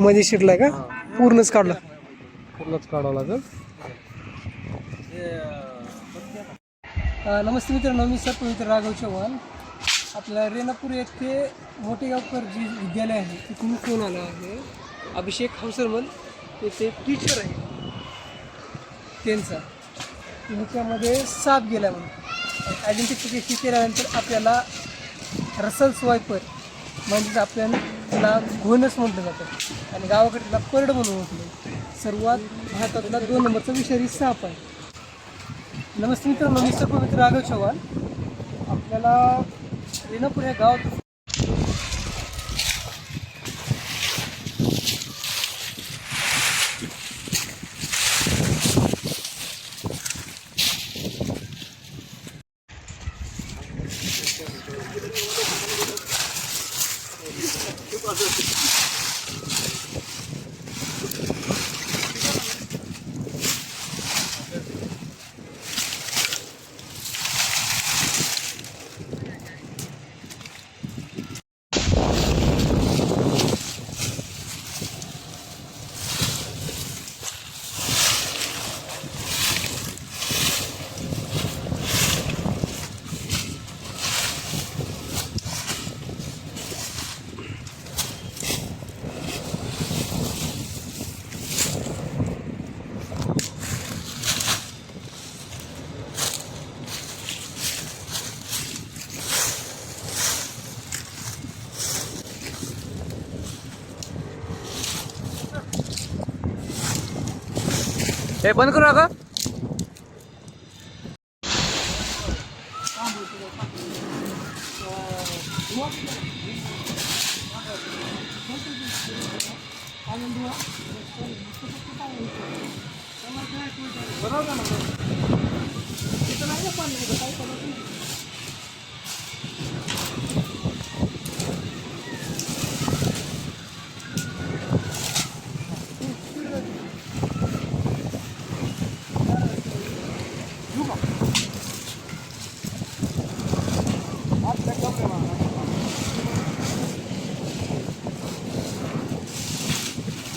मध्ये शिरलाय का? पूर्णच काढला. पूर्णच काढावं लागेल. नमस्ते मित्रांनो, मी सर पवित्र राघव चव्हाण. आपल्या रेणापूर येथे मोठेगावकर जी विद्यालय आहे तिथून फोन आला आहे. अभिषेक हौसरमल येथे टीचर आहे त्यांचा, ह्याच्यामध्ये साप गेला म्हणून आयडेंटिफिकेशन केल्यानंतर आपल्याला रसल स्वायपर म्हणजेच आपल्याला घोणस म्हटलं जातं आणि गावाकडे त्याला परड म्हणून म्हटलं. सर्वात भारतातला 2 नंबरचा विषारी साप आहे. नमस्ते मित्रांनो, मी सर पवित्र राघव चव्हाण. आपल्याला रेणापूर या गावात हे बंद करू नका.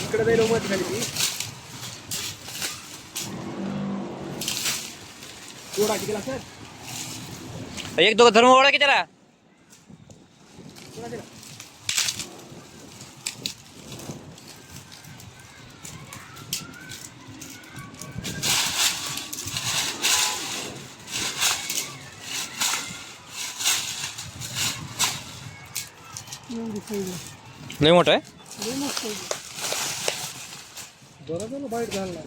इकडे जाईल उमत खाली ती कोडा कितीला सर? एक दोघं धर्म ओळा की त्याला. लय मोठा आहे. बरं झालं बाईट झाला.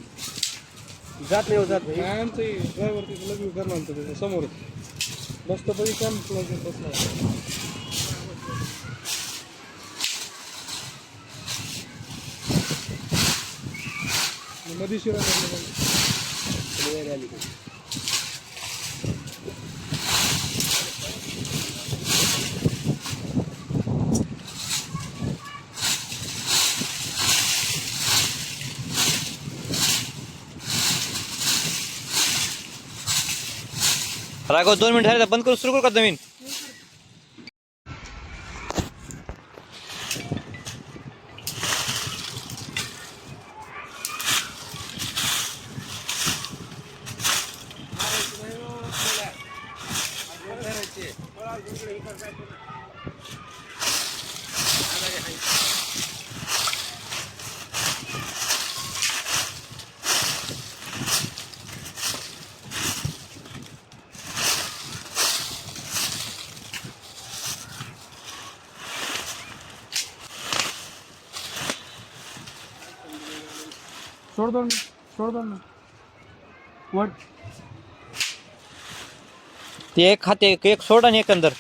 जात नाही जात नाही. आमचे ड्रायव्हर तिथे लग्न करणार त्याच्या समोरच मस्त पैकी काम बसला. मध्ये शिरा आली राघव 2 मिनिट झाले, बंद करून सुरू करू का नवीन? सोड दोन ना वर ते एक खाते एक सोड आणि एक अंदर.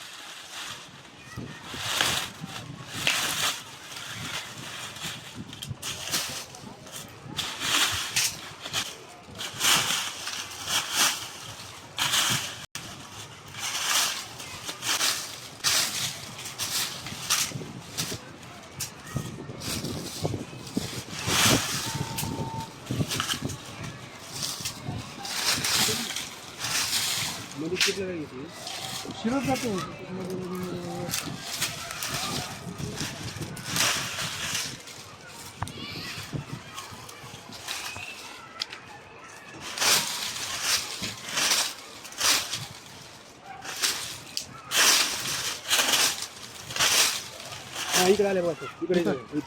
शिरत जातो. इकडे आले बघ इकडे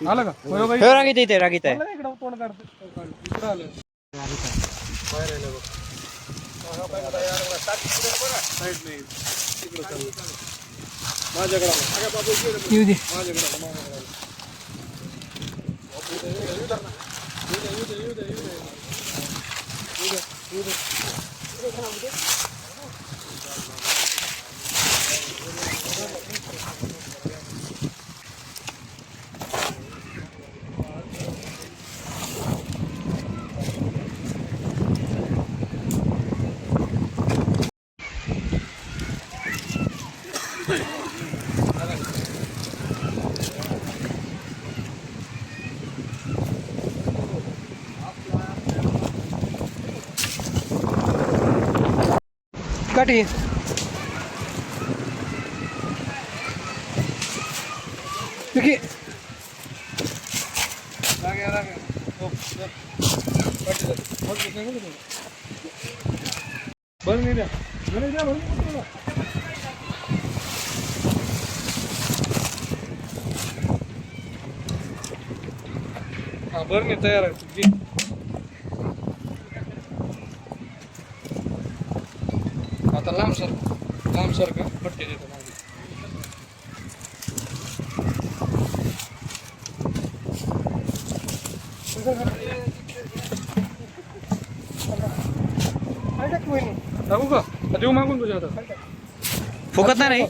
आलं का होय बाई हे रागीत इथे रागीत आहे. आलं इकडं तोंड काढतो इकडं आलं बाहेर आलं बघ साईड नाही इकडं चालू माझ्याकडे येऊ दे. काठी विकी बरं नाही द्या बरं द्या बरं हा बरं नाही तयार आहे तुझी आता लांब सर का पट्टी देतो मागे टाकू का देऊ मागून तुझ्या आता फुकत नाही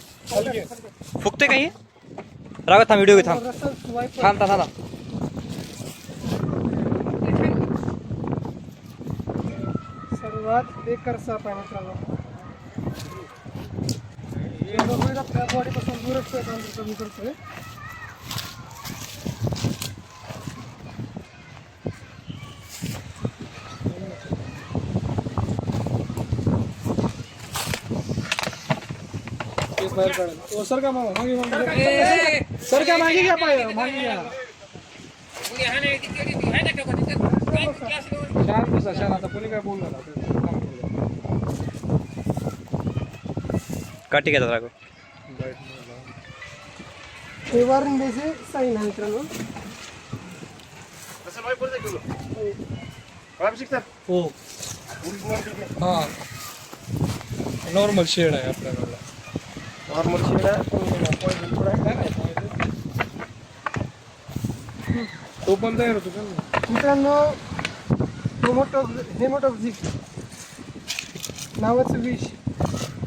फुकते काही. राग थांब व्हिडिओ थांब थांब थांब थांब. सर्वात बेकार साप आहे मित्रांनो. आपल्या बॉडीपासून दूरच कमी करतोय. बाहेर काढायला सर का मामा मागे सर का मागे घ्या पाय मागे घ्या शांत बसा शांत आता कोणी काय बोलणार काठी घेतात राघव. हे वॉर्निंग द्यायचे साईन आहे मित्रांनो. हो हा नॉर्मल शेड आहे आपल्याकडला नॉर्मल शेड तो पण तयार होतो का मित्रांनो. हेमोटॉक्सिक नावाचं विष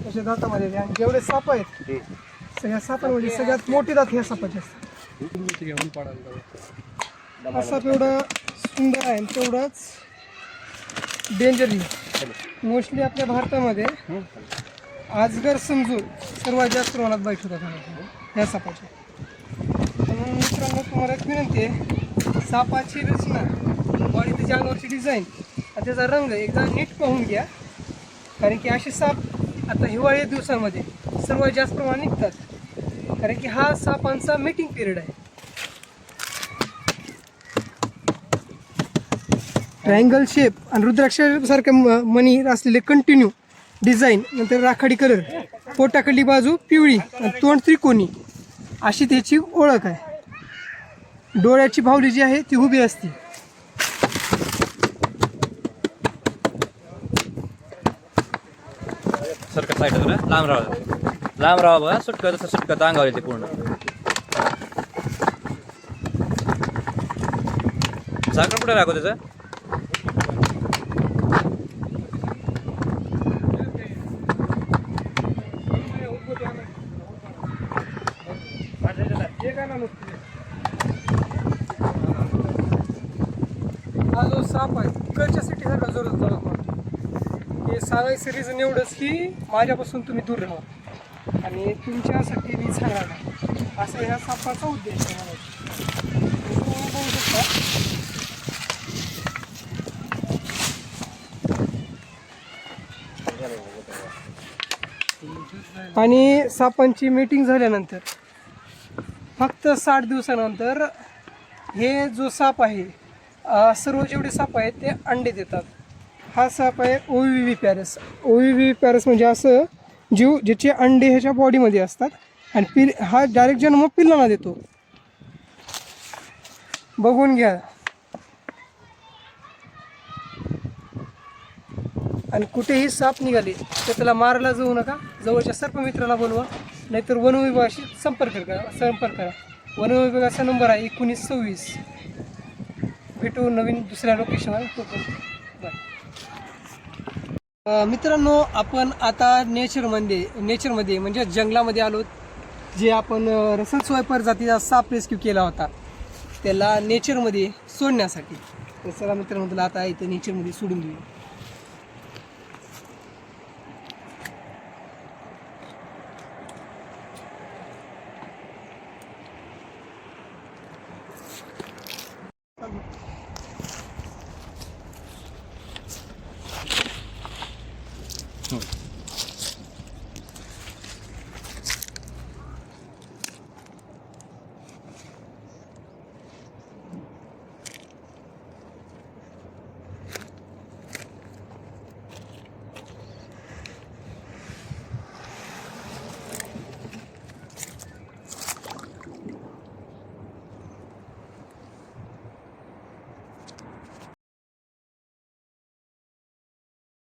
त्याच्या दातामध्ये आहे. आणि जेवढे साप आहेत सगळ्या सापांमध्ये सगळ्यात मोठी दात ह्या सापाची असतात. घेऊन पाडायला हा साप एवढा सुंदर आहे तेवढाच डेंजरली. मोस्टली आपल्या भारतामध्ये आजगर समजून सर्वात जास्त प्रमाणात बाईट होतात ह्या सापाच्या. म्हणून मित्रांनो तुम्हाला एक विनंती आहे, सापाची रचना बॉडी त्याच्या अंगावरची डिझाईन आणि त्याचा रंग एकदा नीट पाहून घ्या. कारण की असे साप आता हिवाळी दिवसांमध्ये सर्वात जास्त प्रमाणात निघतात. कारण की हा सापांचा मीटिंग पिरियड आहे. ट्रायंगल शेप आणि रुद्राक्षासारख्या मणी असलेले कंटिन्यू डिझाईन, नंतर राखाडी कलर, पोटाकडली बाजू पिवळी आणि तोंड त्रिकोणी अशी त्याची ओळख आहे. डोळ्याची भावली जी आहे ती उभी असते. सरकत साईड लांब राहा बघा. सुटकत अंगावर येते पूर्ण. झाकण कुठे राखो त्याचं. हा जो साप आहे इकडच्या सिटीसारखा जोरात जोरात मारतो. हे सांगायचं रिझन एवढंच की माझ्यापासून तुम्ही दूर राहा आणि तुमच्यासाठी मी सांगणार नाही, असं ह्या सापाचा उद्देश आहे म्हणायचं. तुम्ही बघू शकता आणि सापांची मीटिंग झाल्यानंतर फक्त 60 दिवसानंतर हे जो साप आहे सर्व जेवढे साप आहेत ते अंडे देतात. हा साप आहे ओव्हीव्ही पॅरस. ओव्हीव्ही पॅरस म्हणजे असं जीव ज्याचे अंडे ह्याच्या बॉडीमध्ये असतात आणि हा डायरेक्ट जन्म पिल्लांना देतो. बघून घ्या. आणि कुठेही साप निघाले तर त्याला मारायला जाऊ नका. जवळच्या सर्पमित्राला बोलवा, नाहीतर वनविभागाशी संपर्क करा. वनविभागाचा नंबर आहे 1926. भेटू नवीन दुसऱ्या लोकेशनवर. मित्रांनो, आपण आता नेचरमध्ये म्हणजे जंगलामध्ये आलो. जे आपण रसल स्वायपर जातीचा साप रेस्क्यू केला होता त्याला नेचरमध्ये सोडण्यासाठी. तर चला मित्रांनो, त्याला आता इथे नेचरमध्ये सोडून देऊ.